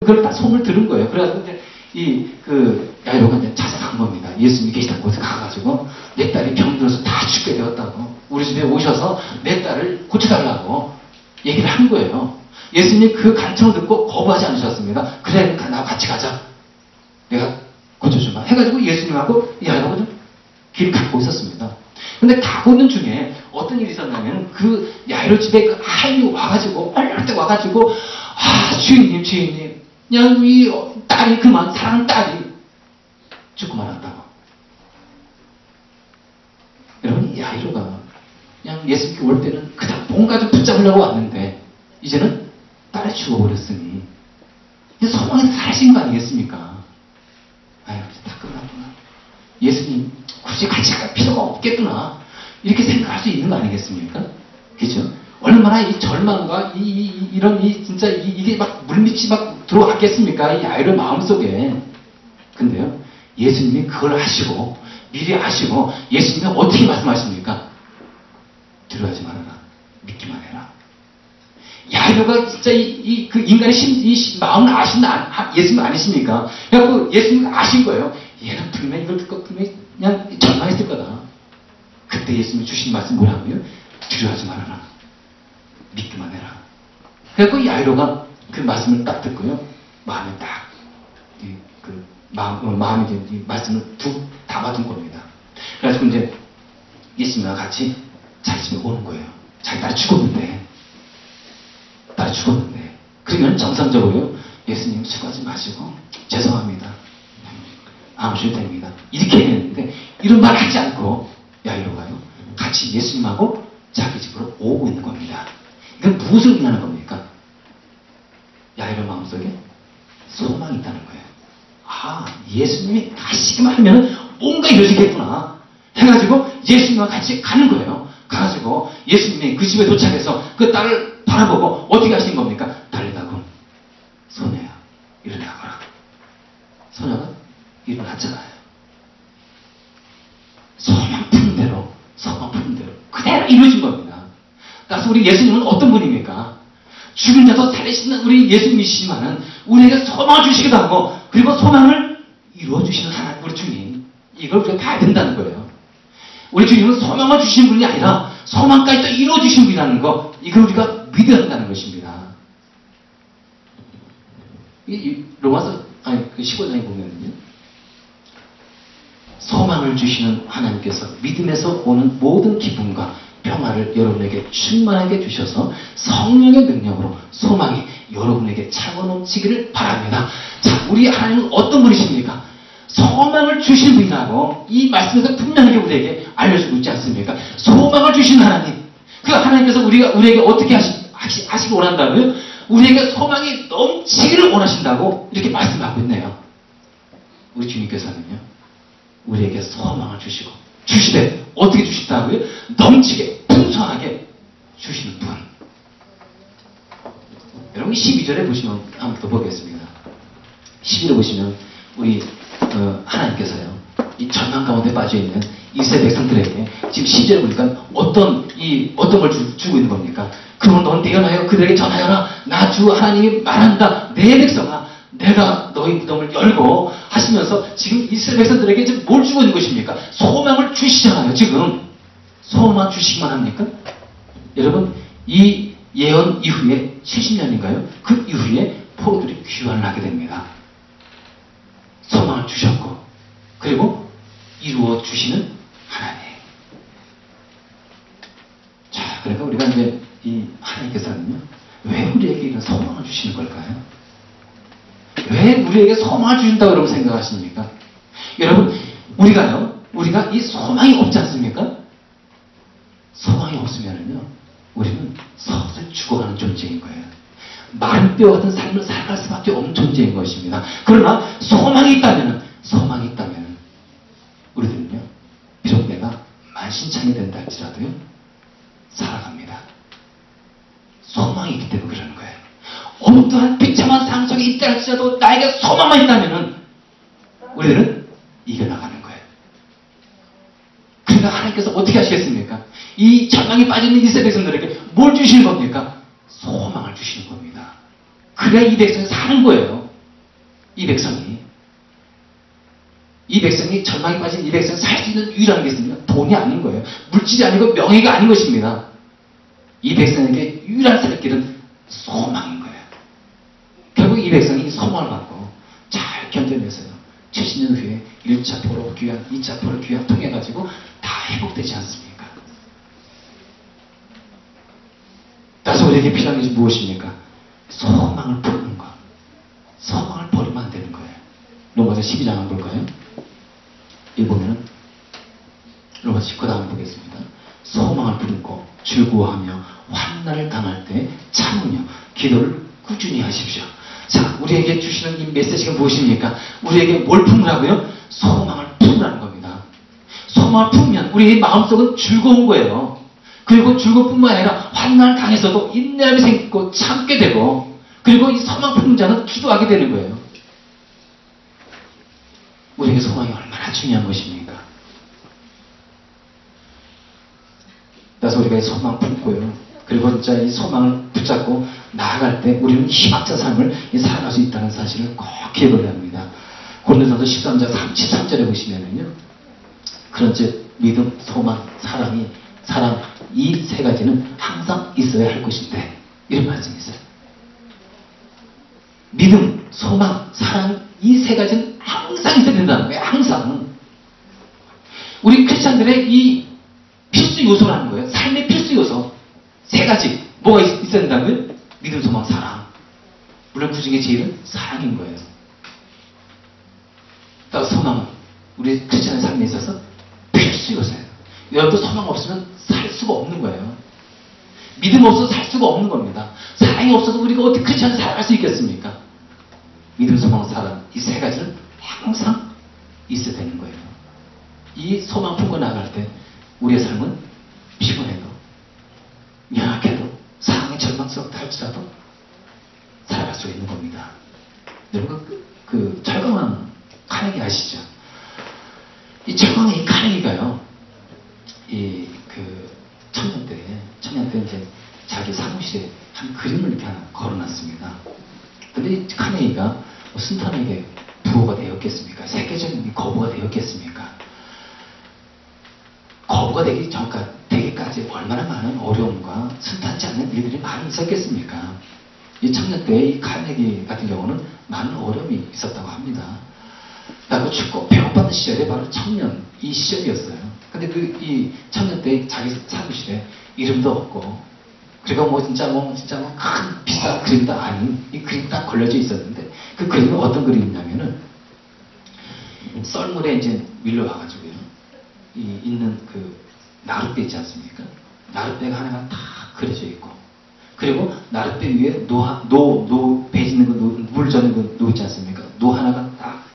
그걸 다 소문을 들은 거예요. 그래서 이제 야이로가 이제 찾아간 겁니다. 예수님이 계시던 곳에 가가지고 내 딸이 병들어서 다 죽게 되었다고. 우리 집에 오셔서 내 딸을 고쳐달라고 얘기를 한 거예요. 예수님이 그 간청을 듣고 거부하지 않으셨습니다. 그래, 나와 같이 가자. 내가 고쳐주마. 해가지고 예수님하고 야이로가 좀 길을 갖고 있었습니다. 근데 가고 있는 중에 어떤 일이 있었냐면 그 야이로 집에 그 아이이 와가지고 얼떨 와가지고 주인님 그냥 이 딸이 그만 사랑하는 딸이 죽고 말았다고. 여러분 야이로가 그냥 예수님께 올 때는 그냥 뭔가 좀 붙잡으려고 왔는데 이제는 딸이 죽어버렸으니 이제 소망에서 사라진 거 아니겠습니까? 아유 다 끝났구나. 예수님 굳이 같이 갈 필요가 없겠구나. 이렇게 생각할 수 있는 거 아니겠습니까? 그죠? 얼마나 이 절망과 진짜 이게 막 물밑이 막 들어왔겠습니까? 이 아이의 마음속에. 근데요, 예수님이 그걸 아시고, 미리 아시고, 예수님이 어떻게 말씀하십니까? 두려워하지 말아라. 믿기만 해라. 야이로가 진짜 그 인간의 마음을 아신 예수님 아니십니까? 그래갖고 예수님이 아신 거예요. 얘는 분명히 이걸 듣고 분명히 그냥 절망했을 거다. 그때 예수님이 주신 말씀 뭐라고요? 두려워하지 말아라. 믿기만 해라. 그래서 야이로가 그 말씀을 딱 듣고요. 마음에 딱, 마음에 이 말씀을 담아둔 겁니다. 그래가지고 이제 예수님과 같이 자기 집에 오는 거예요. 자기 딸이 죽었는데. 그러면 정상적으로 예수님 수고하지 마시고, 죄송합니다. 안 오셔도 됩니다. 이렇게 했는데, 이런 말 하지 않고, 야이로가요. 같이 예수님하고 자기 집으로 오고 있는 겁니다. 이건 무엇을 의미하는 겁니까? 야이로 마음속에 소망이 있다는 거예요. 예수님이 가시기만 하면 뭔가 이루어지겠구나 해가지고 예수님과 같이 가는 거예요. 가가지고 예수님이 그 집에 도착해서 그 딸을 바라보고 어떻게 하시는 겁니까? 달리다고 소녀야 일어나거라. 소녀가 일어났잖아요. 소망 푸는 대로 그대로 이루어진 겁니다. 따라서 우리 예수님은 어떤 분입니까? 죽은 자도 살리시는 우리 예수님이시지만은 우리에게 소망을 주시기도 하고 그리고 소망을 이루어주시는 하나님 우리 주님, 이걸 우리가 봐야 된다는 거예요. 우리 주님은 소망을 주신 분이 아니라 소망까지 또 이루어주신 분이라는 거, 이걸 우리가 믿어야 한다는 것입니다. 로마서 15장에 보면은요, 소망을 주시는 하나님께서 믿음에서 오는 모든 기쁨과 평화를 여러분에게 충만하게 주셔서 성령의 능력으로 소망이 여러분에게 차고 넘치기를 바랍니다. 자, 우리 하나님은 어떤 분이십니까? 소망을 주신 분이라고 이 말씀에서 분명하게 우리에게 알려주고 있지 않습니까? 소망을 주신 하나님. 그 하나님께서 우리에게 어떻게 하시기 원한다고요? 우리에게 소망이 넘치기를 원하신다고 이렇게 말씀하고 있네요. 우리 주님께서는요, 우리에게 소망을 주시되 어떻게 주신다고요? 넘치게 풍성하게 주시는 분. 여러분 12절에 보시면 한번 더 보겠습니다. 12절에 보시면 우리 하나님께서요, 이 절망 가운데 빠져있는 이스라엘 백성들에게 지금 12절에 보니까 어떤 걸 주고 있는 겁니까? 그러면 넌 대언하여 그들에게 전하여라. 나 주 하나님이 말한다. 내 백성아, 내가 너희 무덤을 열고 하시면서 지금 이스라엘 백성들에게 지금 뭘 주고 있는 것입니까? 소망을 주시잖아요. 지금 소망 주시기만 합니까? 여러분, 이 예언 이후에 70년인가요? 그 이후에 포로들이 귀환을 하게 됩니다. 소망을 주셨고 그리고 이루어 주시는 하나님. 자, 그러니까 우리가 이제 이 하나님께서는요, 왜 우리에게 이런 소망을 주시는 걸까요? 왜 우리에게 소망을 주신다고 여러분 생각하십니까? 여러분, 우리가 이 소망이 없지 않습니까? 소망이 없으면은요, 우리는 서서히 죽어가는 존재인 거예요. 마른 뼈 같은 삶을 살아갈 수밖에 없는 존재인 것입니다. 그러나 소망이 있다면은 우리들은요, 비록 내가 만신창이 된다 할지라도요, 살아갑니다. 소망이 있기 때문에 그러는 거예요. 어떠한 비참한 상황 속에 있다 할지라도 나에게 소망만 있다면은 우리들은 이겨나가는 거예요. 그러니까 하나님께서 어떻게 하시겠습니까? 이 절망에 빠지는 이스라엘 백성들에게 뭘 주시는 겁니까? 소망을 주시는 겁니다. 그래야 이 백성이 사는 거예요. 이 백성이 절망에 빠진 이 백성이 살 수 있는 유일한 게 있습니다. 돈이 아닌 거예요. 물질이 아니고 명예가 아닌 것입니다. 이 백성에게 유일한 살 길은 소망인 거예요. 결국 이 백성이 소망을 갖고 잘 견뎌냈어요. 70년 후에 1차 포로 귀환, 2차 포로 귀환 통해가지고 다 회복되지 않습니까? 따라서 우리에게 필요한 것이 무엇입니까? 소망을 품는 것. 소망을 버리면 안 되는 거예요. 로마서 12장 한번 볼까요? 여기 보면은 로마서 19장 한번 보겠습니다. 소망을 품고 즐거워하며 환난을 당할 때 참으며 기도를 꾸준히 하십시오. 자, 우리에게 주시는 이 메시지가 무엇입니까? 우리에게 뭘 품으라고요? 소망을 품으라는 겁니다. 소망을 품으면 우리의 마음속은 즐거운 거예요. 그리고 즐거움뿐만 아니라 환난을 당해서도 인내함이 생기고 참게 되고, 그리고 이 소망 품는 자는 기도하게 되는 거예요. 우리에게 소망이 얼마나 중요한 것입니까? 그래서 우리가 이 소망 품고요. 그리고 진짜 이 소망을 붙잡고 나아갈 때 우리는 희망자 삶을 살아갈 수 있다는 사실을 꼭 기억을 해야 합니다. 고린도전서 13장 33절에 보시면은요. 그런즉 믿음, 소망, 사랑 이 세 가지는 항상 있어야 할 것인데, 이런 말씀이 있어요. 믿음, 소망, 사랑 이 세 가지는 항상 있어야 된다는 거예요. 항상. 우리 크리스찬들의 이 필수 요소라는 거예요. 삶의 필수 요소. 세 가지. 뭐가 있어야 된다고요? 믿음, 소망, 사랑. 물론 그 중에 제일은 사랑인 거예요. 또 소망은 우리 크리스찬의 삶에 있어서 필수 요소예요. 여러분도 소망 없으면 살 수가 없는 거예요. 믿음 없어서 살 수가 없는 겁니다. 사랑이 없어서 우리가 어떻게 크리스찬을 살아갈 수 있겠습니까? 믿음, 소망, 사랑 이 세 가지는 항상 있어야 되는 거예요. 이 소망 품고 나갈 때 우리의 삶은 피곤해도 연약해도 상황이 절망스럽다 할지라도 살아갈 수 있는 겁니다. 여러분 그 철강왕 카네기 아시죠? 이 철강왕 이 카네기가요, 이 그 청년 때 이제 자기 사무실에 한 그림을 이렇게 하나 걸어놨습니다. 근데 이 카네기가 순탄에게 부호가 되었겠습니까? 세계적인 거부가 되었겠습니까? 거부가 되기까지 얼마나 많은 어려움과 순탄치 않는 일들이 많이 있었겠습니까? 이 청년 때 이 카네기 같은 경우는 많은 어려움이 있었다고 합니다. 나고 춥고 배고팠던 시절이 바로 청년 이 시절이었어요. 근데 이 청년 때 자기 사무실에 이름도 없고, 그리고 진짜 큰 비싼 그림도 아닌 이 그림 딱 걸려져 있었는데, 그 그림은 어떤 그림이냐면은 썰물에 이제 밀려와가지고요. 있는 그 나룻배 있지 않습니까? 나룻배가 하나가 다 그려져 있고, 그리고 나룻배 위에 배 짓는 물 젓는 그 노 있지 않습니까? 노 하나가